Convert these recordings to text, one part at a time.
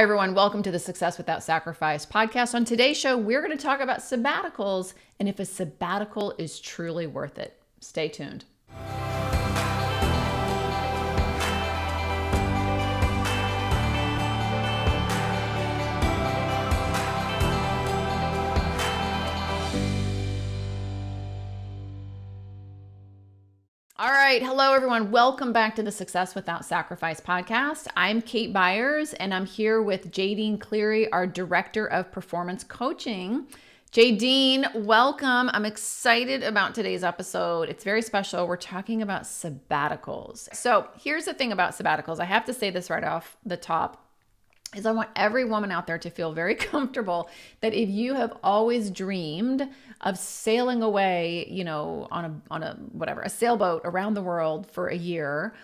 Hi, everyone. Welcome to the Success Without Sacrifice podcast. On today's show, we're going to talk about sabbaticals and if a sabbatical is truly worth it. Stay tuned. All right. Hello, everyone. Welcome back to the Success Without Sacrifice podcast. I'm Kate Byars, and I'm here with Jadine Cleary, our Director of Performance Coaching. Jadine, welcome. I'm excited about today's episode. It's very special. We're talking about sabbaticals. So here's the thing about sabbaticals. I have to say this right off the top. Is I want every woman out there to feel very comfortable that if you have always dreamed of sailing away, on a sailboat around the world for a year,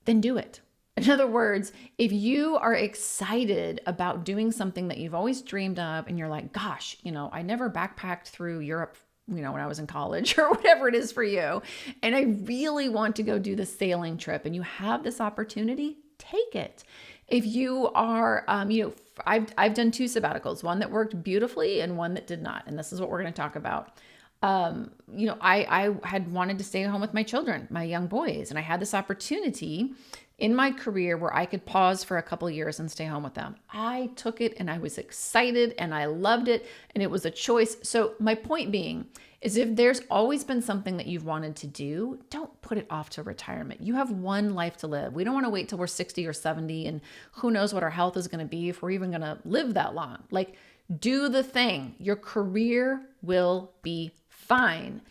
then do it. In other words, if you are excited about doing something that you've always dreamed of and you're like, gosh, I never backpacked through Europe, when I was in college or whatever it is for you, and I really want to go do the sailing trip and you have this opportunity, take it. If you are, I've done two sabbaticals, one that worked beautifully and one that did not. And this is what we're going to talk about. I had wanted to stay home with my children, my young boys, and I had this opportunity in my career where I could pause for a couple of years and stay home with them. I took it and I was excited and I loved it and it was a choice. So my point being is if there's always been something that you've wanted to do, don't put it off to retirement. You have one life to live. We don't want to wait till we're 60 or 70 and who knows what our health is going to be if we're even going to live that long. Like, do the thing. Your career will be fine.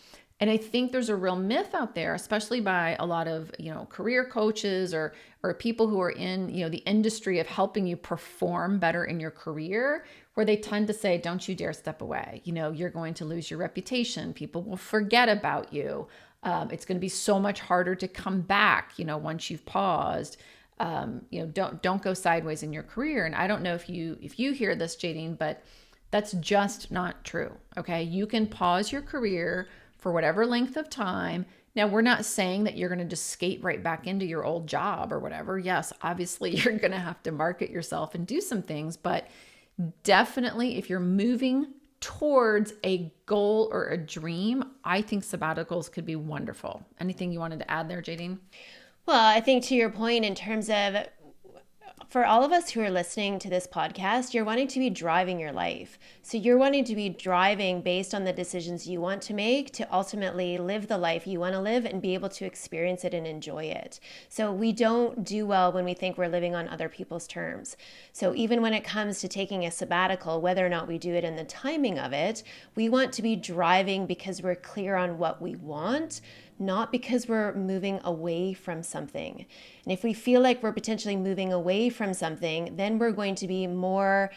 And I think there's a real myth out there, especially by a lot of, career coaches or people who are in, the industry of helping you perform better in your career, where they tend to say, don't you dare step away. You're going to lose your reputation. People will forget about you. It's going to be so much harder to come back, once you've paused. Don't go sideways in your career. And I don't know if you hear this, Jadine, but that's just not true. Okay. You can pause your career for whatever length of time. Now, we're not saying that you're going to just skate right back into your old job or whatever. Yes, obviously you're going to have to market yourself and do some things, but definitely if you're moving towards a goal or a dream, I think sabbaticals could be wonderful. Anything you wanted to add there, Jadine? Well, I think to your point in terms of for all of us who are listening to this podcast, you're wanting to be driving your life. So you're wanting to be driving based on the decisions you want to make to ultimately live the life you want to live and be able to experience it and enjoy it. So we don't do well when we think we're living on other people's terms. So even when it comes to taking a sabbatical, whether or not we do it and the timing of it, we want to be driving because we're clear on what we want, not because we're moving away from something. And if we feel like we're potentially moving away from something, then we're going to be more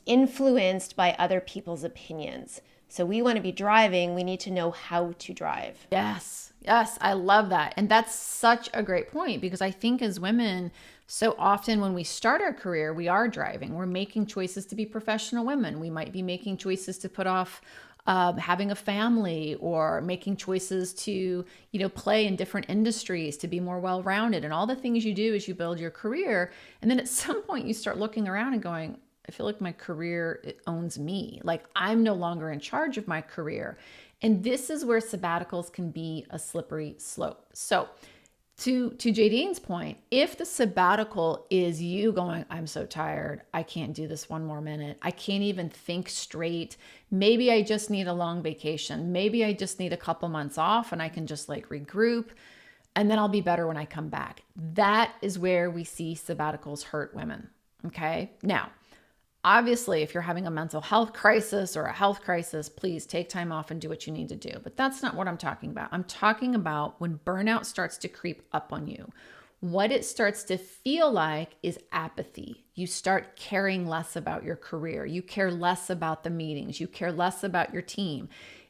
influenced by other people's opinions. So we want to be driving, we need to know how to drive. Yes, I love that. And that's such a great point because I think as women, so often when we start our career, we are driving. We're making choices to be professional women. We might be making choices to put off having a family or making choices to, play in different industries to be more well-rounded and all the things you do as you build your career. And then at some point you start looking around and going, I feel like my career, it owns me. Like I'm no longer in charge of my career. And this is where sabbaticals can be a slippery slope. So to Jadine's point, if the sabbatical is you going, I'm so tired, I can't do this one more minute, I can't even think straight, maybe I just need a long vacation, maybe I just need a couple months off and I can just regroup and then I'll be better when I come back. That is where we see sabbaticals hurt women. Okay. Now, obviously, if you're having a mental health crisis or a health crisis, please take time off and do what you need to do. But that's not what I'm talking about. I'm talking about when burnout starts to creep up on you. What it starts to feel like is apathy. You start caring less about your career. You care less about the meetings. You care less about your team.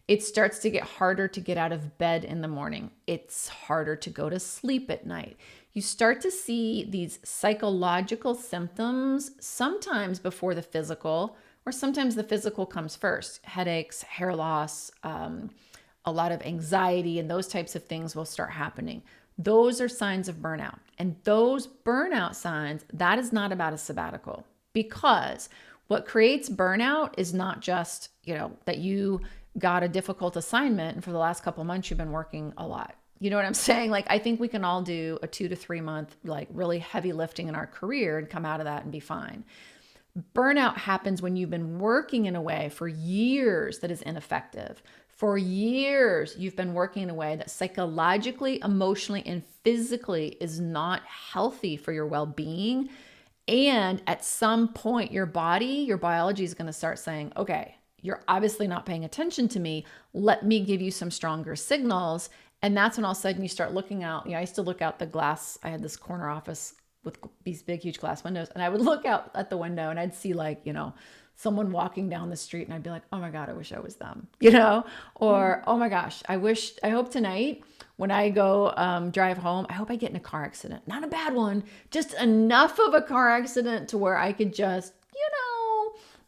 It starts to get harder to get out of bed in the morning. It's harder to go to sleep at night. You start to see these psychological symptoms sometimes before the physical, or sometimes the physical comes first. Headaches, hair loss, a lot of anxiety, and those types of things will start happening. Those are signs of burnout. And those burnout signs, that is not about a sabbatical. because what creates burnout is not just, that you got a difficult assignment and for the last couple of months you've been working a lot. You know what I'm saying? Like, I think we can all do a 2 to 3 month, like really heavy lifting in our career and come out of that and be fine. Burnout happens when you've been working in a way for years that is ineffective. For years, you've been working in a way that psychologically, emotionally, and physically is not healthy for your well-being. And at some point, your biology is going to start saying, okay, you're obviously not paying attention to me. Let me give you some stronger signals. And that's when all of a sudden you start looking out. I used to look out the glass. I had this corner office with these big, huge glass windows. And I would look out at the window and I'd see someone walking down the street and I'd be like, oh my God, I wish I was them, or, oh my gosh, I hope tonight when I go drive home, I hope I get in a car accident. Not a bad one, just enough of a car accident to where I could just,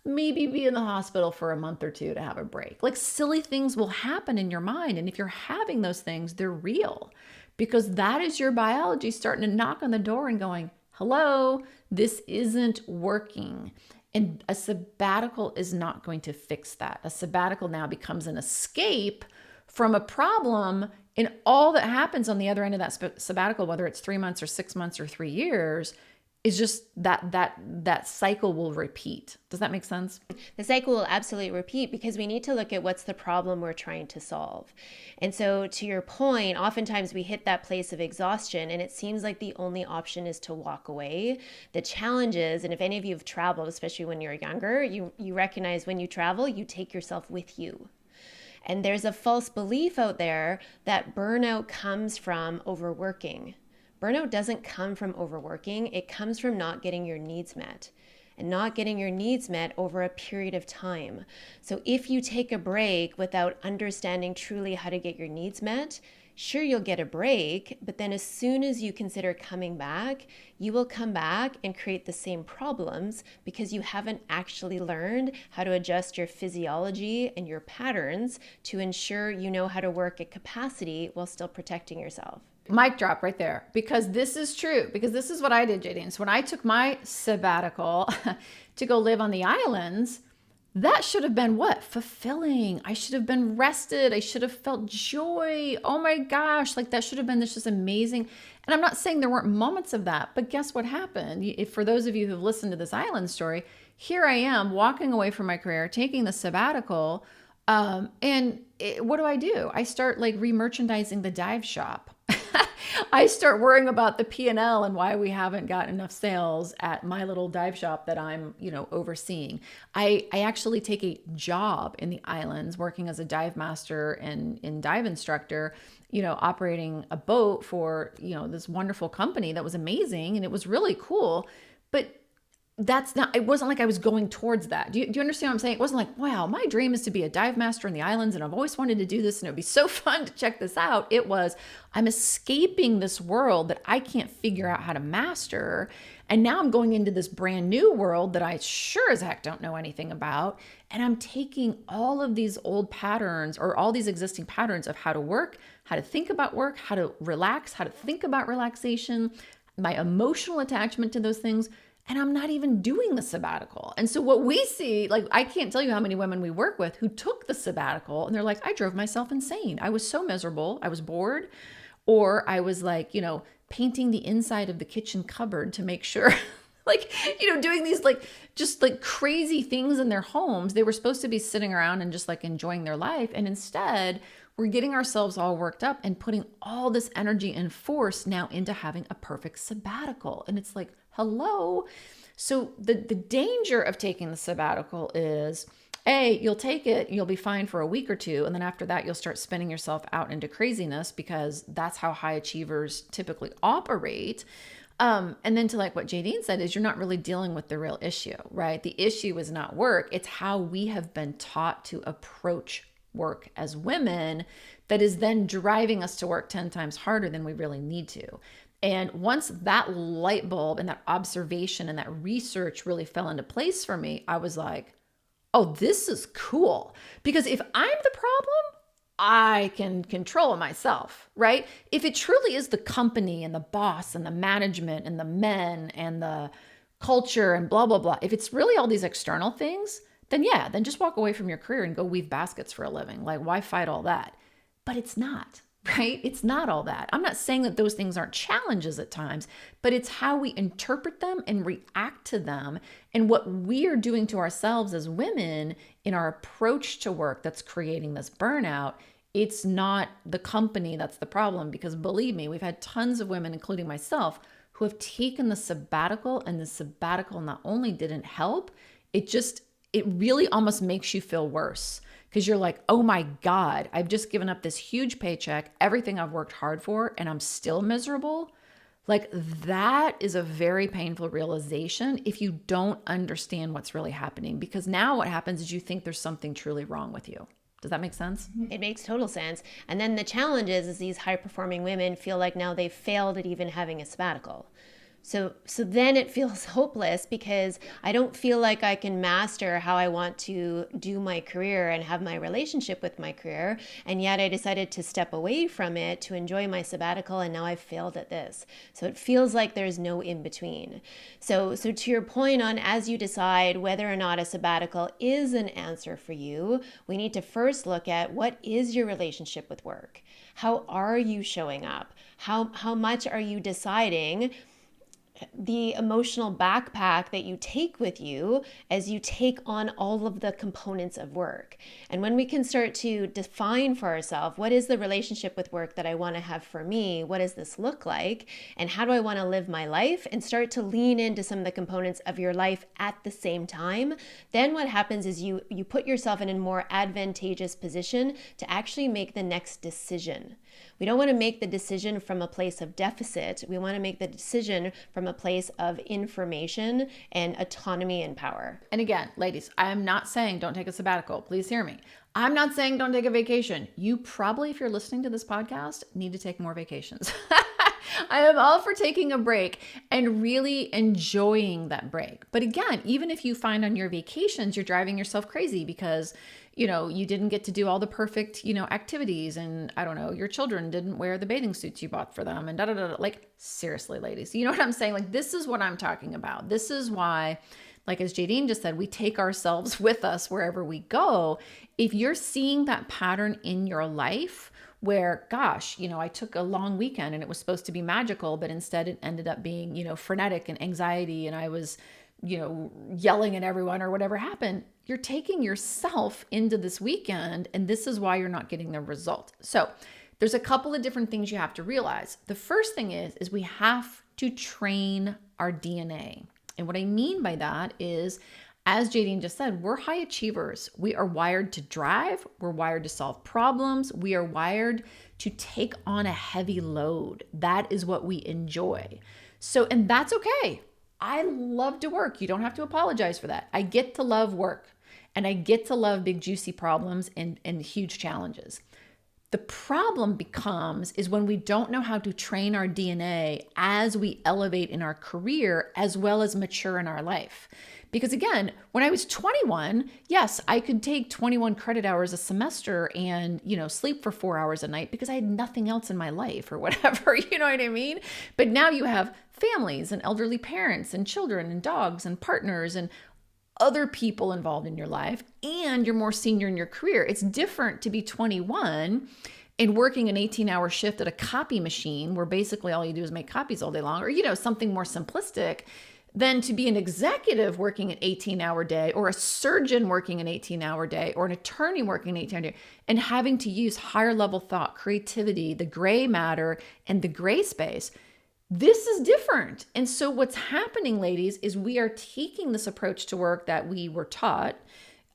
maybe be in the hospital for a month or two to have a break. Like, silly things will happen in your mind. And if you're having those things, they're real, because that is your biology starting to knock on the door and going, hello, this isn't working. And a sabbatical is not going to fix that. A sabbatical now becomes an escape from a problem, and all that happens on the other end of that sabbatical, whether it's 3 months or 6 months or 3 years, is just that cycle will repeat. Does that make sense? The cycle will absolutely repeat, because we need to look at what's the problem we're trying to solve. And so, to your point, oftentimes we hit that place of exhaustion and it seems like the only option is to walk away. The challenge is, and if any of you have traveled, especially when you're younger, you recognize when you travel, you take yourself with you. And there's a false belief out there that burnout comes from overworking. Burnout doesn't come from overworking. It comes from not getting your needs met, and not getting your needs met over a period of time. So if you take a break without understanding truly how to get your needs met, sure, you'll get a break, but then as soon as you consider coming back, you will come back and create the same problems, because you haven't actually learned how to adjust your physiology and your patterns to ensure you know how to work at capacity while still protecting yourself. Mic drop right there, because this is true, because this is what I did, Jadine. So when I took my sabbatical to go live on the islands, that should have been what? Fulfilling. I should have been rested. I should have felt joy. Oh my gosh, like that should have been this just amazing. And I'm not saying there weren't moments of that, but guess what happened? For those of you who've listened to this island story, here I am walking away from my career, taking the sabbatical, what do? I start like re-merchandising the dive shop. I start worrying about the P&L and why we haven't got enough sales at my little dive shop that I'm, overseeing. I actually take a job in the islands working as a dive master and dive instructor, operating a boat for, this wonderful company that was amazing. And it was really cool. But it wasn't like I was going towards that. Do you understand what I'm saying? It wasn't like, wow, my dream is to be a dive master in the islands and I've always wanted to do this and it would be so fun to check this out. It was, I'm escaping this world that I can't figure out how to master. And now I'm going into this brand new world that I sure as heck don't know anything about. And I'm taking all of these old patterns, or all these existing patterns of how to work, how to think about work, how to relax, how to think about relaxation, my emotional attachment to those things. And I'm not even doing the sabbatical. And so what we see, like, I can't tell you how many women we work with who took the sabbatical and they're like, I drove myself insane. I was so miserable. I was bored. Or I was like, painting the inside of the kitchen cupboard to make sure, doing these just crazy things in their homes. They were supposed to be sitting around and just enjoying their life. And instead, we're getting ourselves all worked up and putting all this energy and force now into having a perfect sabbatical. And it's like, hello. So the danger of taking the sabbatical is, you'll take it, you'll be fine for a week or two. And then after that, you'll start spinning yourself out into craziness, because that's how high achievers typically operate. And then to what Jadine said is, you're not really dealing with the real issue, right? The issue is not work. It's how we have been taught to approach work as women that is then driving us to work 10 times harder than we really need to. And once that light bulb and that observation and that research really fell into place for me, I was like, oh, this is cool. Because if I'm the problem, I can control myself, right? If it truly is the company and the boss and the management and the men and the culture and blah, blah, blah. If it's really all these external things, then yeah, then just walk away from your career and go weave baskets for a living. Like, why fight all that? But it's not, right? It's not all that. I'm not saying that those things aren't challenges at times, but it's how we interpret them and react to them and what we are doing to ourselves as women in our approach to work that's creating this burnout. It's not the company that's the problem, because believe me, we've had tons of women, including myself, who have taken the sabbatical, and the sabbatical not only didn't help, it really almost makes you feel worse, because you're like, oh my God, I've just given up this huge paycheck, everything I've worked hard for, and I'm still miserable. Like, that is a very painful realization if you don't understand what's really happening, because now what happens is you think there's something truly wrong with you. Does that make sense? It makes total sense. And then the challenge is these high-performing women feel like now they've failed at even having a sabbatical. So then it feels hopeless, because I don't feel like I can master how I want to do my career and have my relationship with my career. And yet I decided to step away from it to enjoy my sabbatical, and now I've failed at this. So it feels like there's no in between. So to your point on, as you decide whether or not a sabbatical is an answer for you, we need to first look at, what is your relationship with work? How are you showing up? How much are you deciding the emotional backpack that you take with you as you take on all of the components of work? And when we can start to define for ourselves, what is the relationship with work that I want to have for me? What does this look like? And how do I want to live my life? And start to lean into some of the components of your life at the same time. Then what happens is you put yourself in a more advantageous position to actually make the next decision. We don't want to make the decision from a place of deficit. We want to make the decision from a place of information and autonomy and power. And again, ladies, I am not saying don't take a sabbatical. Please hear me. I'm not saying don't take a vacation. You probably, if you're listening to this podcast, need to take more vacations. I am all for taking a break and really enjoying that break. But again, even if you find on your vacations, you're driving yourself crazy because, you didn't get to do all the perfect, activities, and I don't know, your children didn't wear the bathing suits you bought for them, and da da da. Like, seriously, ladies, you know what I'm saying? Like, this is what I'm talking about. This is why, like, as Jadine just said, we take ourselves with us wherever we go. If you're seeing that pattern in your life where, gosh, I took a long weekend and it was supposed to be magical, but instead it ended up being, frenetic and anxiety, and I was, yelling at everyone or whatever happened, you're taking yourself into this weekend, and this is why you're not getting the result. So there's a couple of different things you have to realize. The first thing is we have to train our DNA. And what I mean by that is, as Jadine just said, we're high achievers. We are wired to drive. We're wired to solve problems. We are wired to take on a heavy load. That is what we enjoy. So, and that's okay. I love to work. You don't have to apologize for that. I get to love work, and I get to love big, juicy problems and huge challenges. The problem is when we don't know how to train our DNA as we elevate in our career as well as mature in our life. Because again, when I was 21, yes, I could take 21 credit hours a semester and, sleep for 4 hours a night because I had nothing else in my life or whatever, you know what I mean? But now you have families and elderly parents and children and dogs and partners and other people involved in your life, and you're more senior in your career. It's different to be 21 and working an 18-hour shift at a copy machine where basically all you do is make copies all day long, or, something more simplistic, than to be an executive working an 18-hour day, or a surgeon working an 18-hour day, or an attorney working an 18-hour day, and having to use higher level thought, creativity, the gray matter, and the gray space. This is different. And so what's happening, ladies, is we are taking this approach to work that we were taught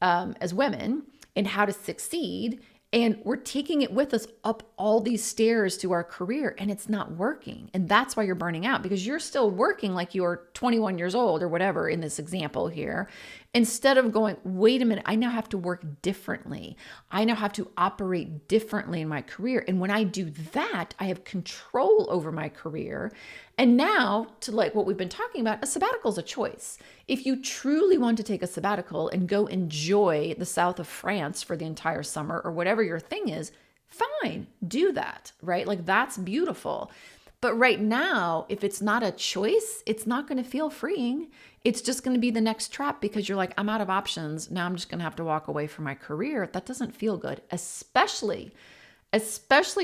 as women and how to succeed, and we're taking it with us up all these stairs to our career, and it's not working. And that's why you're burning out, because you're still working like you're 21 years old or whatever in this example here, instead of going, wait a minute, I now have to work differently. I now have to operate differently in my career. And when I do that, I have control over my career. And now, to like what we've been talking about, a sabbatical is a choice. If you truly want to take a sabbatical and go enjoy the south of France for the entire summer or whatever your thing is, fine, do that, right? Like, that's beautiful. But right now, if it's not a choice, it's not going to feel freeing. It's just going to be the next trap because you're like, I'm out of options. Now I'm just going to have to walk away from my career. That doesn't feel good, especially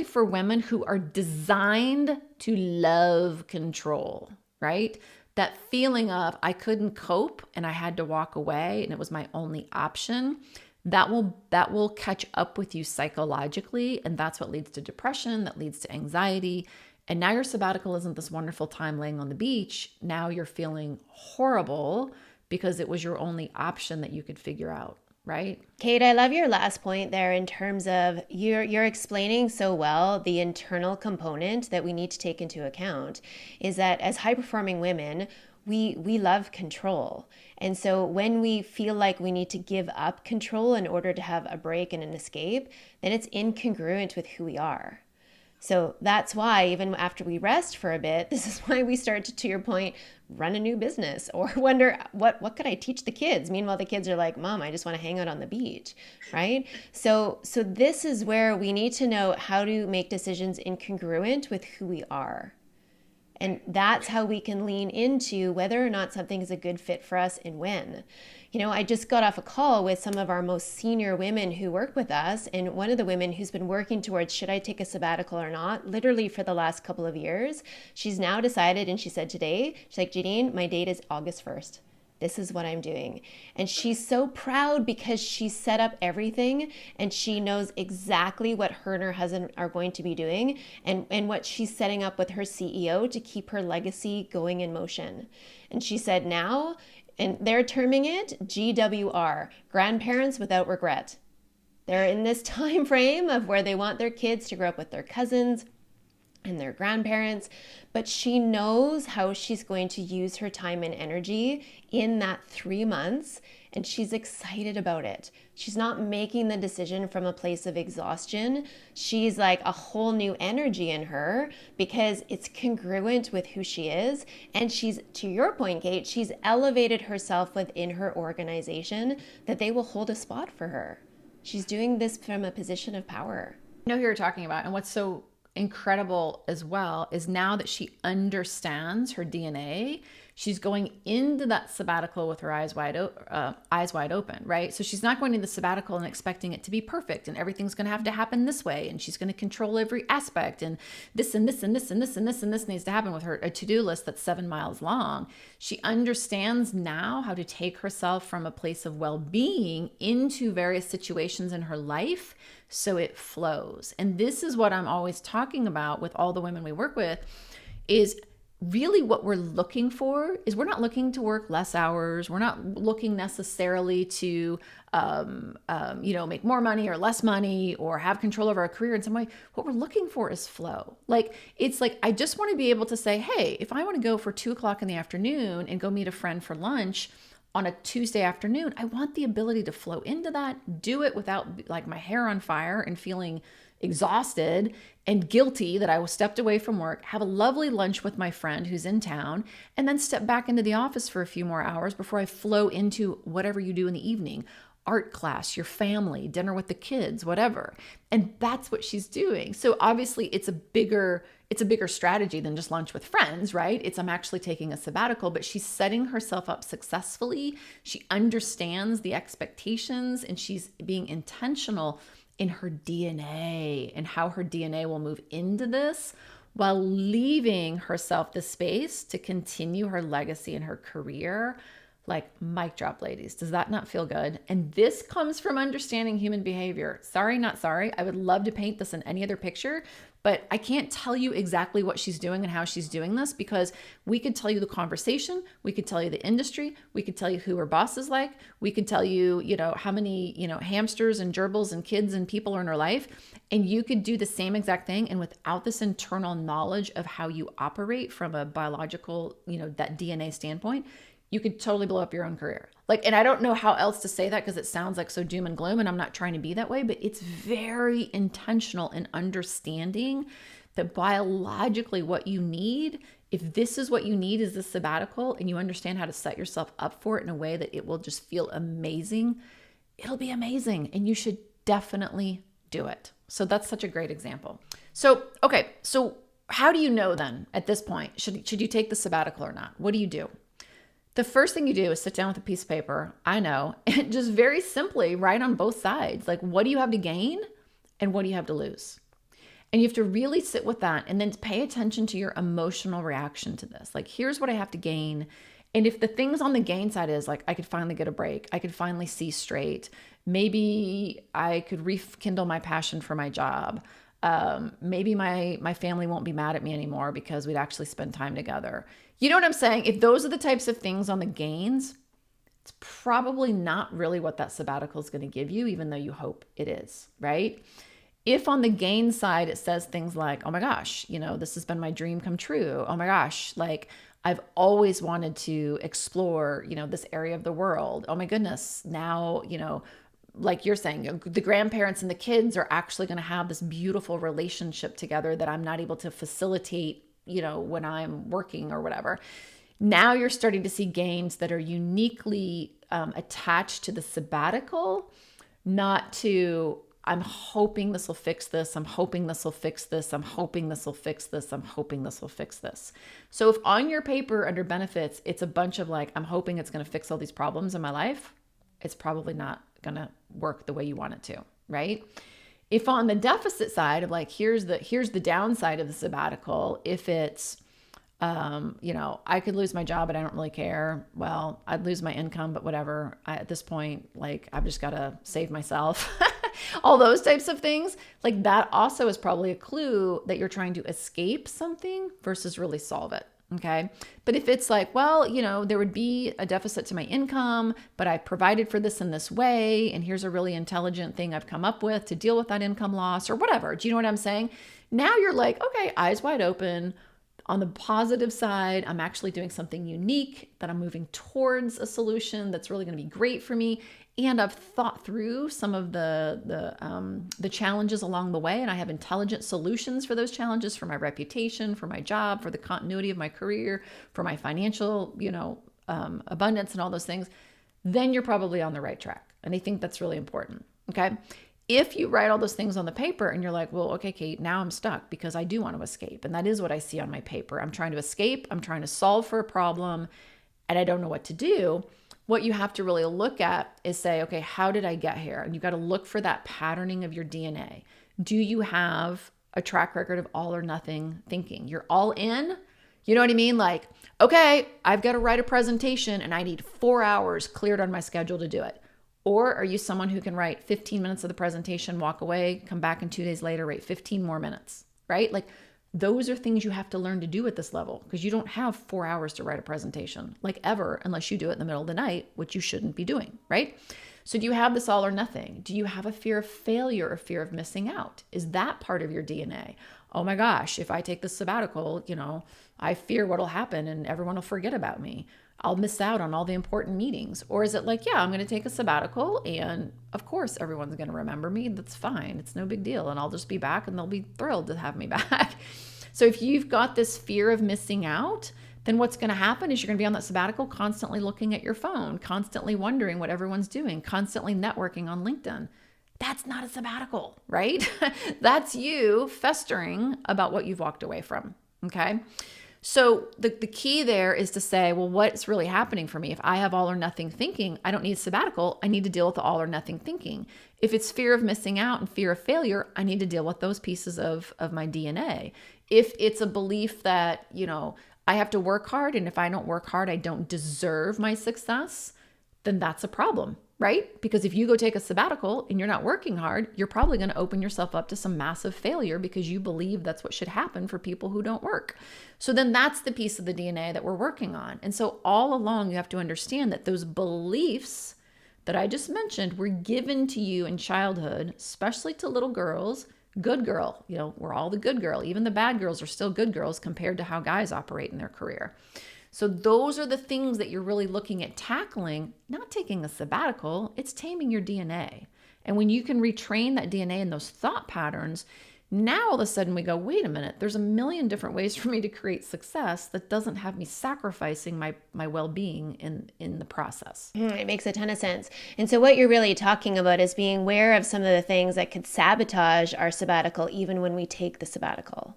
for women who are designed to love control, right? That feeling of I couldn't cope and I had to walk away and it was my only option. That will catch up with you psychologically, and that's what leads to depression, that leads to anxiety. And now your sabbatical isn't this wonderful time laying on the beach. Now you're feeling horrible because it was your only option that you could figure out, right? Kate, I love your last point there in terms of you're explaining so well the internal component that we need to take into account is that as high-performing women, we love control. And so when we feel like we need to give up control in order to have a break and an escape, then it's incongruent with who we are. So that's why even after we rest for a bit, this is why we start to your point, run a new business or wonder what could I teach the kids? Meanwhile, the kids are like, Mom, I just want to hang out on the beach, right? So this is where we need to know how to make decisions incongruent with who we are. And that's how we can lean into whether or not something is a good fit for us and when. I just got off a call with some of our most senior women who work with us. And one of the women who's been working towards, should I take a sabbatical or not, literally for the last couple of years, she's now decided, and she said today, she's like, Jadine, my date is August 1st. This is what I'm doing. And she's so proud because she set up everything and she knows exactly what her and her husband are going to be doing and what she's setting up with her CEO to keep her legacy going in motion. And she said now, and they're terming it GWR, grandparents without regret. They're in this time frame of where they want their kids to grow up with their cousins and their grandparents, but she knows how she's going to use her time and energy in that 3 months, and she's excited about it. She's not making the decision from a place of exhaustion. She's like a whole new energy in her because it's congruent with who she is, and she's, to your point, Kate, she's elevated herself within her organization that they will hold a spot for her. She's doing this from a position of power. I know who you're talking about, and what's so incredible as well is now that she understands her DNA, she's going into that sabbatical with her eyes wide open, right? So she's not going into the sabbatical and expecting it to be perfect and everything's going to have to happen this way and she's going to control every aspect and this and this and this and this and this and this needs to happen with her, a to-do list that's 7 miles long. She understands now how to take herself from a place of well-being into various situations in her life so it flows. And this is what I'm always talking about with all the women we work with is really what we're looking for is we're not looking to work less hours. We're not looking necessarily to, make more money or less money or have control over our career in some way. What we're looking for is flow. It's like, I just want to be able to say, hey, if I want to go for 2:00 in the afternoon and go meet a friend for lunch on a Tuesday afternoon, I want the ability to flow into that, do it without like my hair on fire and feeling exhausted and guilty that I stepped away from work, have a lovely lunch with my friend who's in town, and then step back into the office for a few more hours before I flow into whatever you do in the evening, art class, your family, dinner with the kids, whatever. And that's what she's doing. So obviously it's a bigger strategy than just lunch with friends, right? I'm actually taking a sabbatical, but she's setting herself up successfully. She understands the expectations and she's being intentional in her DNA and how her DNA will move into this while leaving herself the space to continue her legacy and her career. Like, mic drop, ladies. Does that not feel good? And this comes from understanding human behavior. Sorry, not sorry. I would love to paint this in any other picture, but I can't tell you exactly what she's doing and how she's doing this because we could tell you the conversation, we could tell you the industry, we could tell you who her boss is like, we could tell you, how many, hamsters and gerbils and kids and people are in her life, and you could do the same exact thing. And without this internal knowledge of how you operate from a biological, that DNA standpoint, you could totally blow up your own career. And I don't know how else to say that because it sounds like so doom and gloom, and I'm not trying to be that way, but it's very intentional in understanding that biologically what you need, if this is what you need is the sabbatical and you understand how to set yourself up for it in a way that it will just feel amazing, it'll be amazing and you should definitely do it. So that's such a great example. So how do you know then at this point, should you take the sabbatical or not? What do you do? The first thing you do is sit down with a piece of paper, I know, and just very simply write on both sides, like, what do you have to gain and what do you have to lose? And you have to really sit with that and then pay attention to your emotional reaction to this. Like, here's what I have to gain. And if the things on the gain side is like, I could finally get a break, I could finally see straight, maybe I could rekindle my passion for my job. Maybe my family won't be mad at me anymore because we'd actually spend time together. You know what I'm saying? If those are the types of things on the gains, it's probably not really what that sabbatical is going to give you, even though you hope it is, right? If on the gain side, it says things like, oh my gosh, this has been my dream come true. Oh my gosh, like I've always wanted to explore, this area of the world. Oh my goodness, now, like you're saying, the grandparents and the kids are actually going to have this beautiful relationship together that I'm not able to facilitate, when I'm working or whatever. Now you're starting to see gains that are uniquely attached to the sabbatical, not to, I'm hoping this will fix this. I'm hoping this will fix this. I'm hoping this will fix this. I'm hoping this will fix this. So if on your paper under benefits, it's a bunch of like, I'm hoping it's going to fix all these problems in my life, it's probably not going to work the way you want it to, right? If on the deficit side of like, here's the downside of the sabbatical, if it's, I could lose my job, but I don't really care. Well, I'd lose my income, but whatever. At this point, like, I've just got to save myself. All those types of things. Like, that also is probably a clue that you're trying to escape something versus really solve it. Okay. But if it's like, well, there would be a deficit to my income, but I provided for this in this way, and here's a really intelligent thing I've come up with to deal with that income loss or whatever. Do you know what I'm saying? Now you're like, okay, eyes wide open. On the positive side, I'm actually doing something unique, that I'm moving towards a solution that's really going to be great for me. And I've thought through some of the challenges along the way, and I have intelligent solutions for those challenges, for my reputation, for my job, for the continuity of my career, for my financial, abundance and all those things. Then you're probably on the right track. And I think that's really important. Okay. If you write all those things on the paper and you're like, well, okay, Kate, now I'm stuck because I do want to escape. And that is what I see on my paper. I'm trying to escape. I'm trying to solve for a problem and I don't know what to do. What you have to really look at is say, okay, how did I get here? And you've got to look for that patterning of your DNA. Do you have a track record of all or nothing thinking? You're all in. You know what I mean? Like, okay, I've got to write a presentation and I need 4 hours cleared on my schedule to do it. Or are you someone who can write 15 minutes of the presentation, walk away, come back and 2 days later, write 15 more minutes, right? Like, those are things you have to learn to do at this level because you don't have 4 hours to write a presentation, like ever, unless you do it in the middle of the night, which you shouldn't be doing, right? So do you have this all or nothing? Do you have a fear of failure or fear of missing out? Is that part of your DNA? Oh my gosh, if I take this sabbatical, I fear what'll happen and everyone will forget about me. I'll miss out on all the important meetings. Or is it like, yeah, I'm going to take a sabbatical and of course everyone's going to remember me. That's fine. It's no big deal. And I'll just be back and they'll be thrilled to have me back. So if you've got this fear of missing out, then what's going to happen is you're going to be on that sabbatical constantly looking at your phone, constantly wondering what everyone's doing, constantly networking on LinkedIn. That's not a sabbatical, right? That's you festering about what you've walked away from. Okay. So the key there is to say, well, what's really happening for me? If I have all or nothing thinking, I don't need a sabbatical. I need to deal with the all or nothing thinking. If it's fear of missing out and fear of failure, I need to deal with those pieces of my DNA. If it's a belief that, I have to work hard, and if I don't work hard, I don't deserve my success, then that's a problem, right? Because if you go take a sabbatical and you're not working hard, you're probably going to open yourself up to some massive failure because you believe that's what should happen for people who don't work. So then that's the piece of the DNA that we're working on. And so all along, you have to understand that those beliefs that I just mentioned were given to you in childhood, especially to little girls. Good girl, we're all the good girl. Even the bad girls are still good girls compared to how guys operate in their career. So those are the things that you're really looking at tackling, not taking a sabbatical, it's taming your DNA. And when you can retrain that DNA and those thought patterns, now all of a sudden we go, wait a minute, there's a million different ways for me to create success that doesn't have me sacrificing my well-being in the process. It makes a ton of sense. And so what you're really talking about is being aware of some of the things that could sabotage our sabbatical even when we take the sabbatical.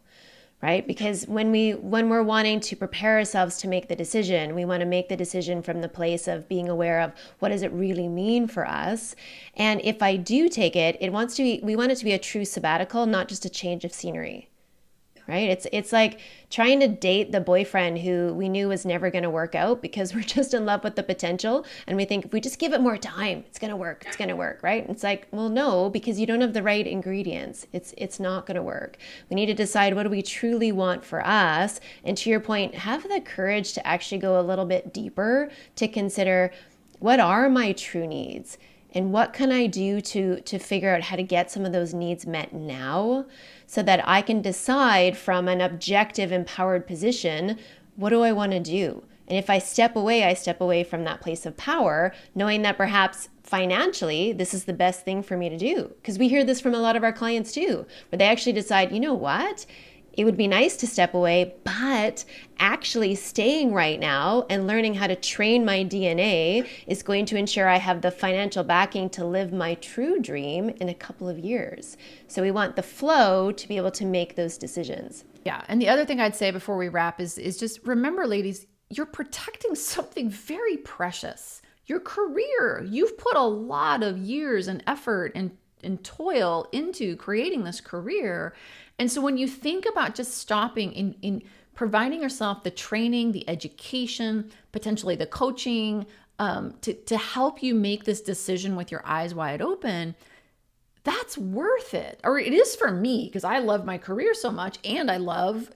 right? Because when we're wanting to prepare ourselves to make the decision, we want to make the decision from the place of being aware of what does it really mean for us. And if I do take it, we want it to be a true sabbatical, not just a change of scenery. Right? It's like trying to date the boyfriend who we knew was never going to work out because we're just in love with the potential. And we think if we just give it more time, it's going to work. It's going to work. Right? And it's like, well, no, because you don't have the right ingredients. It's not going to work. We need to decide what do we truly want for us. And to your point, have the courage to actually go a little bit deeper to consider what are my true needs and what can I do to figure out how to get some of those needs met now so that I can decide from an objective, empowered position, what do I want to do? And if I step away from that place of power, knowing that perhaps financially, this is the best thing for me to do. Because we hear this from a lot of our clients too, where they actually decide, you know what? It would be nice to step away, but actually staying right now and learning how to train my DNA is going to ensure I have the financial backing to live my true dream in a couple of years. So we want the flow to be able to make those decisions. Yeah. And the other thing I'd say before we wrap is just remember, ladies, you're protecting something very precious. Your career. You've put a lot of years and effort and toil into creating this career. And so when you think about just stopping in providing yourself the training, the education, potentially the coaching, to help you make this decision with your eyes wide open, that's worth it. Or it is for me, because I love my career so much. And I love,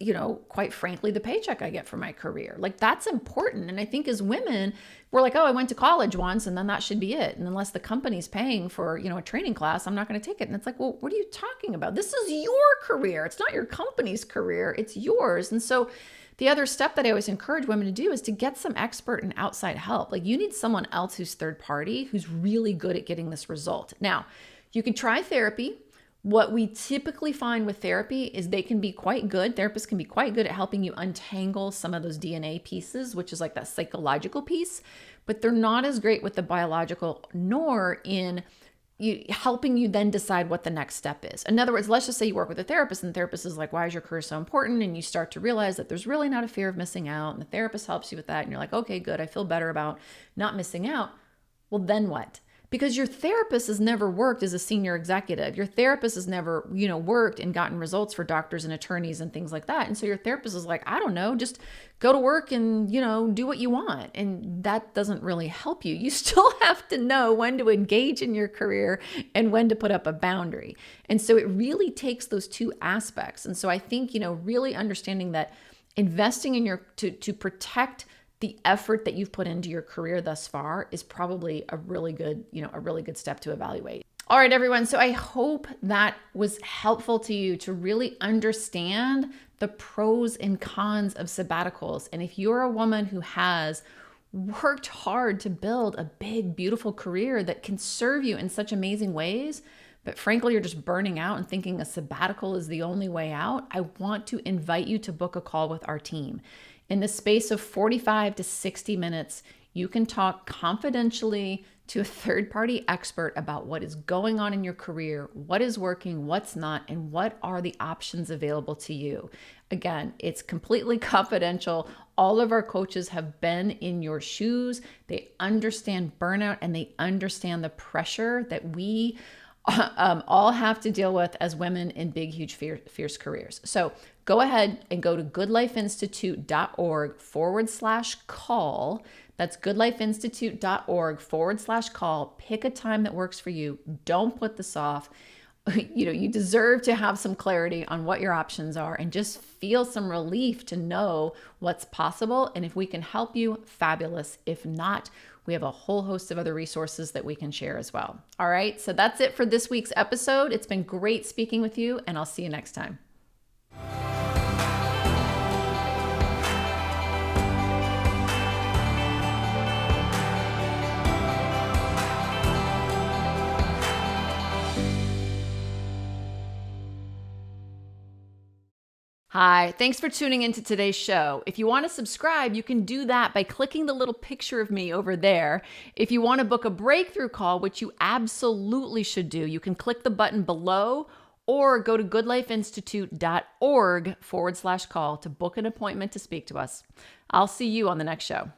quite frankly, the paycheck I get from my career. Like, that's important. And I think as women, we're like, oh, I went to college once and then that should be it. And unless the company's paying for, a training class, I'm not going to take it. And it's like, well, what are you talking about? This is your career. It's not your company's career. It's yours. And so the other step that I always encourage women to do is to get some expert and outside help. Like, you need someone else who's third party, who's really good at getting this result. Now, you can try therapy. What we typically find with therapy is they can be quite good. Therapists can be quite good at helping you untangle some of those DNA pieces, which is like that psychological piece, but they're not as great with the biological, nor in helping you then decide what the next step is. In other words, let's just say you work with a therapist and the therapist is like, why is your career so important? And you start to realize that there's really not a fear of missing out. And the therapist helps you with that. And you're like, okay, good. I feel better about not missing out. Well, then what? Because your therapist has never worked as a senior executive. Your therapist has never, worked and gotten results for doctors and attorneys and things like that. And so your therapist is like, I don't know, just go to work and, do what you want. And that doesn't really help you. You still have to know when to engage in your career and when to put up a boundary. And so it really takes those two aspects. And so I think, really understanding that investing in to protect the effort that you've put into your career thus far is probably a really good step to evaluate. All right, everyone. So I hope that was helpful to you to really understand the pros and cons of sabbaticals. And if you're a woman who has worked hard to build a big, beautiful career that can serve you in such amazing ways, but frankly, you're just burning out and thinking a sabbatical is the only way out, I want to invite you to book a call with our team. In the space of 45 to 60 minutes, you can talk confidentially to a third-party expert about what is going on in your career, what is working, what's not, and what are the options available to you. Again, it's completely confidential. All of our coaches have been in your shoes. They understand burnout and they understand the pressure that we all have to deal with as women in big, huge, fierce careers. So go ahead and go to goodlifeinstitute.org/call. That's goodlifeinstitute.org/call. Pick a time that works for you. Don't put this off. You deserve to have some clarity on what your options are and just feel some relief to know what's possible. And if we can help you, fabulous. If not, we have a whole host of other resources that we can share as well. All right, so that's it for this week's episode. It's been great speaking with you, and I'll see you next time. Hi, thanks for tuning into today's show. If you want to subscribe, you can do that by clicking the little picture of me over there. If you want to book a breakthrough call, which you absolutely should do, you can click the button below, or go to goodlifeinstitute.org/call to book an appointment to speak to us. I'll see you on the next show.